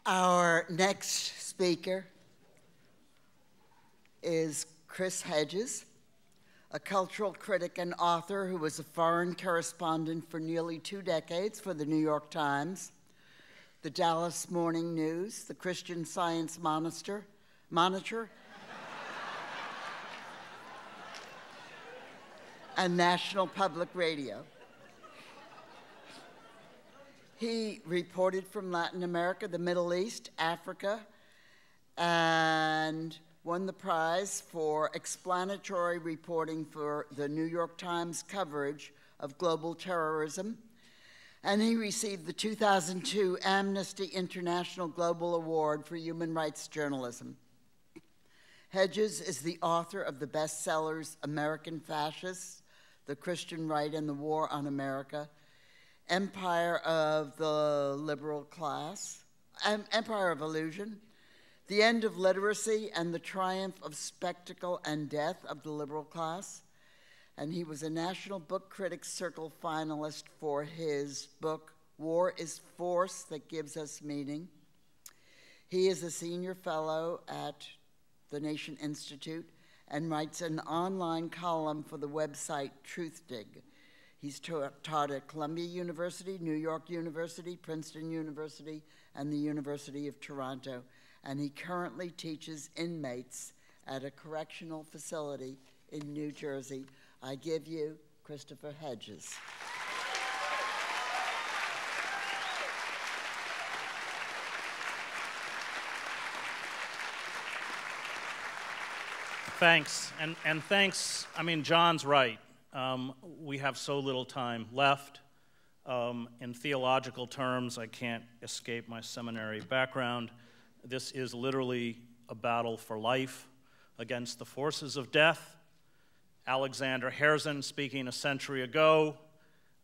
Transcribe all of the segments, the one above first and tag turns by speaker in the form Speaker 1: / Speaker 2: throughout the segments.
Speaker 1: Our next speaker is Hedges, a cultural critic and author who was a foreign correspondent for nearly 2 decades for the New York Times, the Dallas Morning News, the Christian Science Monitor, and National Public Radio. He reported from Latin America, the Middle East, Africa, and won the prize for explanatory reporting for the New York Times coverage of global terrorism. And he received the 2002 Amnesty International Global Award for human rights journalism. Hedges is the author of the bestsellers American Fascists, The Christian Right and the War on America, Empire of the Liberal Class, Empire of Illusion, The End of Literacy and the Triumph of Spectacle and Death of the Liberal Class. And he was a National Book Critics Circle finalist for his book, War is Force That Gives Us Meaning. He is a senior fellow at the Nation Institute and writes an online column for the website Truthdig. He's taught at Columbia University, New York University, Princeton University, and the University of Toronto. And he currently teaches inmates at a correctional facility in New Jersey. I give you Christopher Hedges.
Speaker 2: Thanks, and thanks, I mean, John's right. We have so little time left. In theological terms, I can't escape my seminary background. This is literally a battle for life against the forces of death. Alexander Herzen speaking a century ago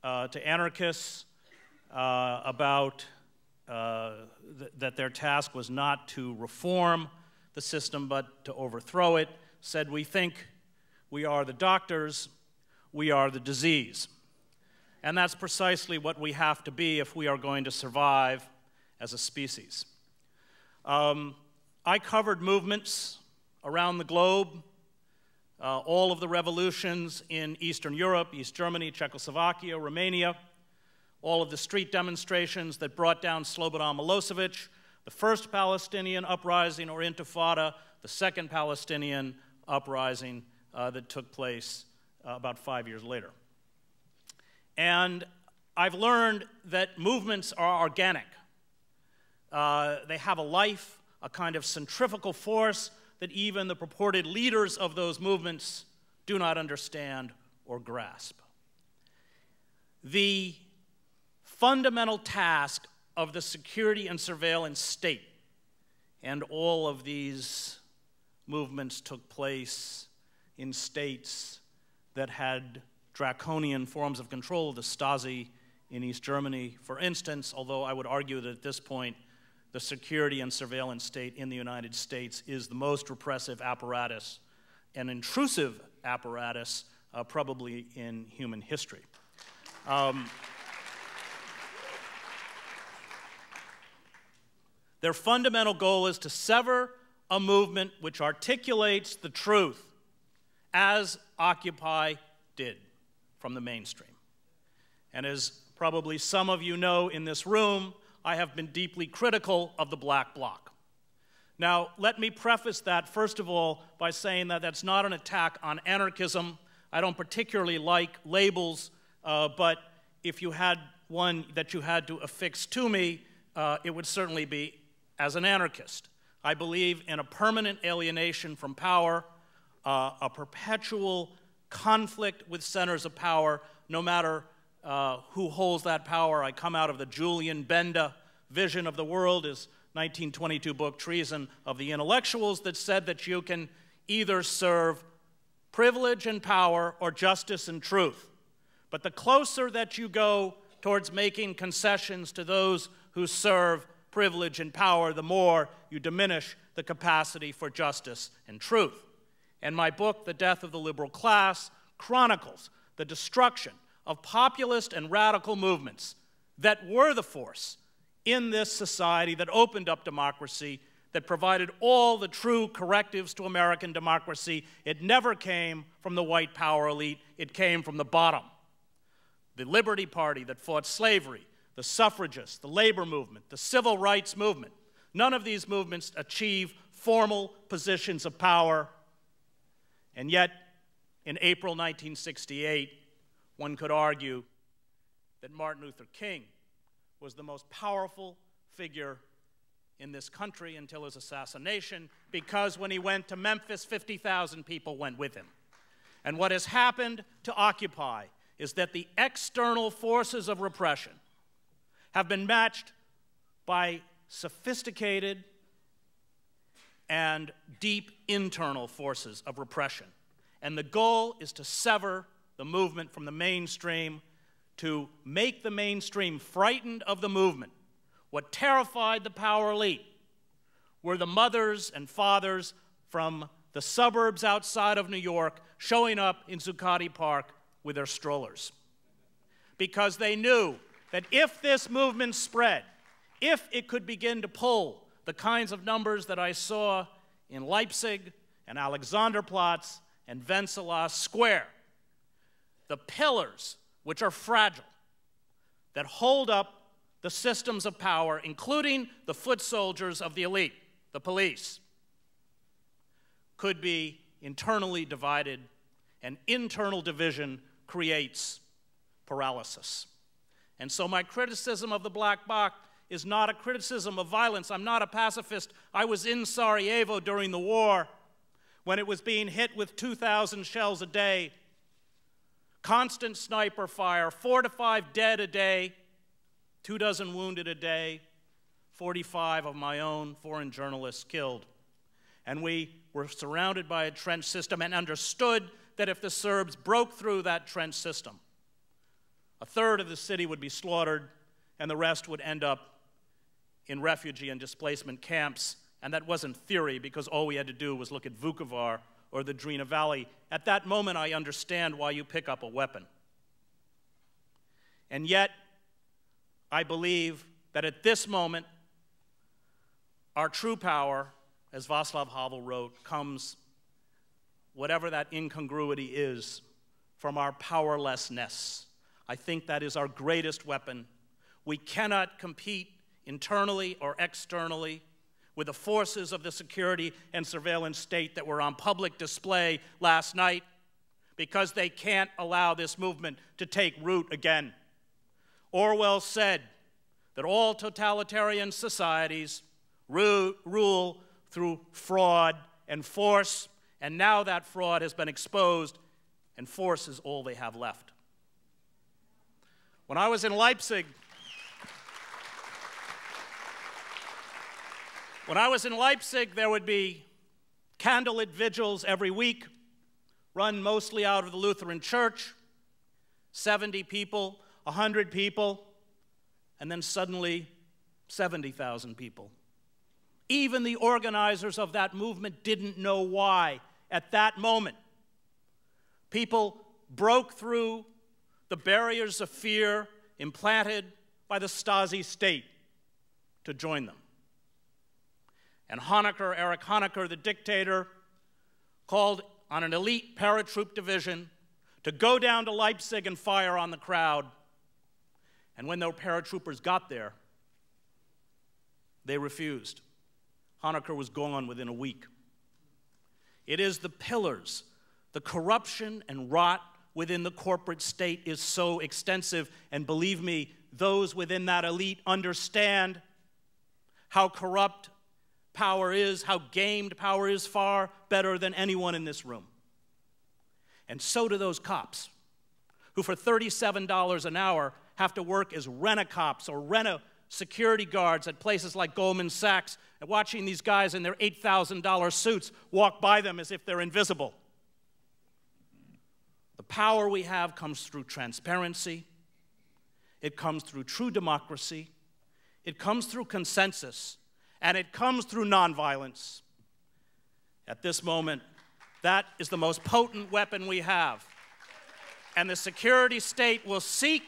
Speaker 2: to anarchists about that their task was not to reform the system but to overthrow it, said, "We think we are the doctors, we are the disease." And that's precisely what we have to be if we are going to survive as a species. I covered movements around the globe, all of the revolutions in Eastern Europe, East Germany, Czechoslovakia, Romania, all of the street demonstrations that brought down Slobodan Milosevic, the first Palestinian uprising or intifada, the second Palestinian uprising that took place about 5 years later. And I've learned that movements are organic. They have a life, a kind of centrifugal force that even the purported leaders of those movements do not understand or grasp. The fundamental task of the security and surveillance state, and all of these movements took place in states that had draconian forms of control, the Stasi in East Germany, for instance, although I would argue that at this point, the security and surveillance state in the United States is the most repressive apparatus and intrusive apparatus probably in human history. Their fundamental goal is to sever a movement which articulates the truth, as Occupy did, from the mainstream. And as probably some of you know in this room, I have been deeply critical of the Black Bloc. Now, let me preface that, first of all, by saying that that's not an attack on anarchism. I don't particularly like labels, but if you had one that you had to affix to me, it would certainly be as an anarchist. I believe in a permanent alienation from power, a perpetual conflict with centers of power, no matter who holds that power. I come out of the Julian Benda vision of the world, his 1922 book, Treason of the Intellectuals, that said that you can either serve privilege and power or justice and truth. But the closer that you go towards making concessions to those who serve privilege and power, the more you diminish the capacity for justice and truth. And my book, The Death of the Liberal Class, chronicles the destruction of populist and radical movements that were the force in this society that opened up democracy, that provided all the true correctives to American democracy. It never came from the white power elite. It came from the bottom. The Liberty Party that fought slavery, the suffragists, the labor movement, the civil rights movement. None of these movements achieve formal positions of power. And yet, in April 1968, one could argue that Martin Luther King was the most powerful figure in this country until his assassination, because when he went to Memphis, 50,000 people went with him. And what has happened to Occupy is that the external forces of repression have been matched by sophisticated and deep internal forces of repression. And the goal is to sever the movement from the mainstream, to make the mainstream frightened of the movement. What terrified the power elite were the mothers and fathers from the suburbs outside of New York showing up in Zuccotti Park with their strollers. Because they knew that if this movement spread, if it could begin to pull the kinds of numbers that I saw in Leipzig and Alexanderplatz and Wenceslas Square, the pillars which are fragile, that hold up the systems of power, including the foot soldiers of the elite, the police, could be internally divided, and internal division creates paralysis. And so my criticism of the black box is not a criticism of violence. I'm not a pacifist. I was in Sarajevo during the war when it was being hit with 2,000 shells a day, constant sniper fire, 4 to 5 dead a day, 24 wounded a day, 45 of my own foreign journalists killed. And we were surrounded by a trench system and understood that if the Serbs broke through that trench system, a third of the city would be slaughtered and the rest would end up in refugee and displacement camps. And that wasn't theory, because all we had to do was look at Vukovar or the Drina Valley. At that moment, I understand why you pick up a weapon. And yet, I believe that at this moment, our true power, as Václav Havel wrote, comes, whatever that incongruity is, from our powerlessness. I think that is our greatest weapon. We cannot compete internally or externally with the forces of the security and surveillance state that were on public display last night, because they can't allow this movement to take root again. Orwell said that all totalitarian societies rule through fraud and force, and now that fraud has been exposed, and force is all they have left. When I was in Leipzig, there would be candlelit vigils every week, run mostly out of the Lutheran Church, 70 people, 100 people, and then suddenly 70,000 people. Even the organizers of that movement didn't know why at that moment. People broke through the barriers of fear implanted by the Stasi state to join them. And Erich Honecker, the dictator, called on an elite paratroop division to go down to Leipzig and fire on the crowd. And when their paratroopers got there, they refused. Honecker was gone within a week. It is the pillars. The corruption and rot within the corporate state is so extensive, and believe me, those within that elite understand how corrupt power is, how gamed power is, far better than anyone in this room. And so do those cops, who for $37 an hour have to work as rent-a-cops or rent-a-security guards at places like Goldman Sachs, and watching these guys in their $8,000 suits walk by them as if they're invisible. The power we have comes through transparency. It comes through true democracy. It comes through consensus. And it comes through nonviolence. At this moment, that is the most potent weapon we have. And the security state will seek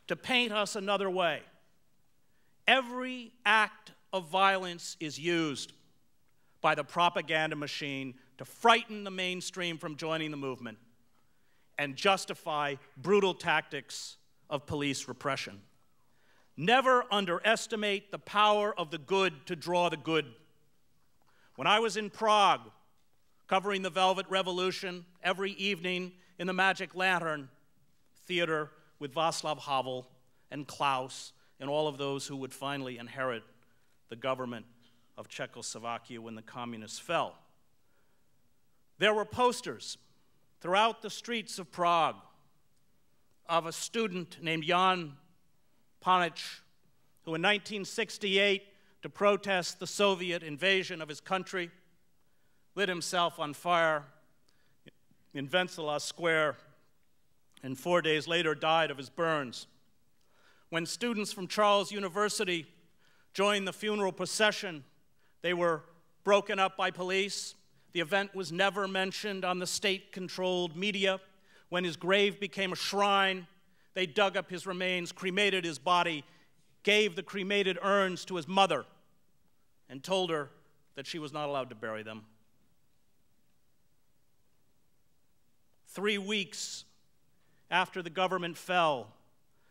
Speaker 2: to paint us another way. Every act of violence is used by the propaganda machine to frighten the mainstream from joining the movement and justify brutal tactics of police repression. Never underestimate the power of the good to draw the good. When I was in Prague, covering the Velvet Revolution every evening in the Magic Lantern Theater with Václav Havel and Klaus and all of those who would finally inherit the government of Czechoslovakia when the communists fell. There were posters throughout the streets of Prague of a student named Jan Panic, who in 1968, to protest the Soviet invasion of his country, lit himself on fire in Wenceslas Square and 4 days later died of his burns. When students from Charles University joined the funeral procession, they were broken up by police. The event was never mentioned on the state-controlled media. When his grave became a shrine, they dug up his remains, cremated his body, gave the cremated urns to his mother, and told her that she was not allowed to bury them. 3 weeks after the government fell,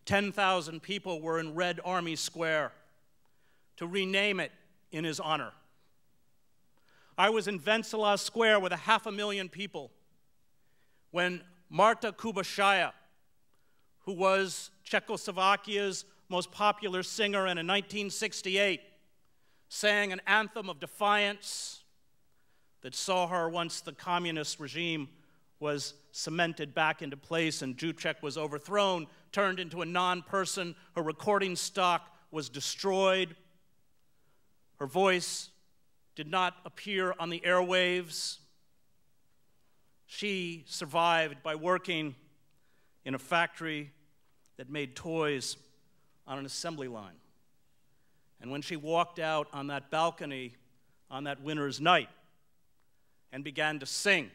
Speaker 2: 10,000 people were in Red Army Square to rename it in his honor. I was in Wenceslas Square with 500,000 people when Marta Kubashaya, who was Czechoslovakia's most popular singer, and in 1968 sang an anthem of defiance that saw her, once the communist regime was cemented back into place and Dubček was overthrown, turned into a non-person. Her recording stock was destroyed. Her voice did not appear on the airwaves. She survived by working in a factory that made toys on an assembly line. And when she walked out on that balcony on that winter's night and began to sing,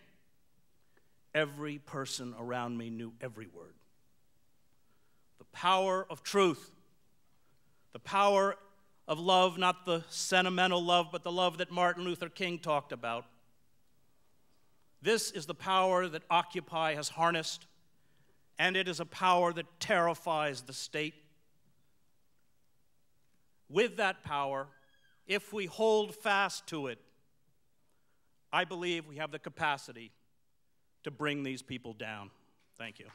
Speaker 2: every person around me knew every word. The power of truth, the power of love, not the sentimental love, but the love that Martin Luther King talked about. This is the power that Occupy has harnessed, and it is a power that terrifies the state. With that power, if we hold fast to it, I believe we have the capacity to bring these people down. Thank you.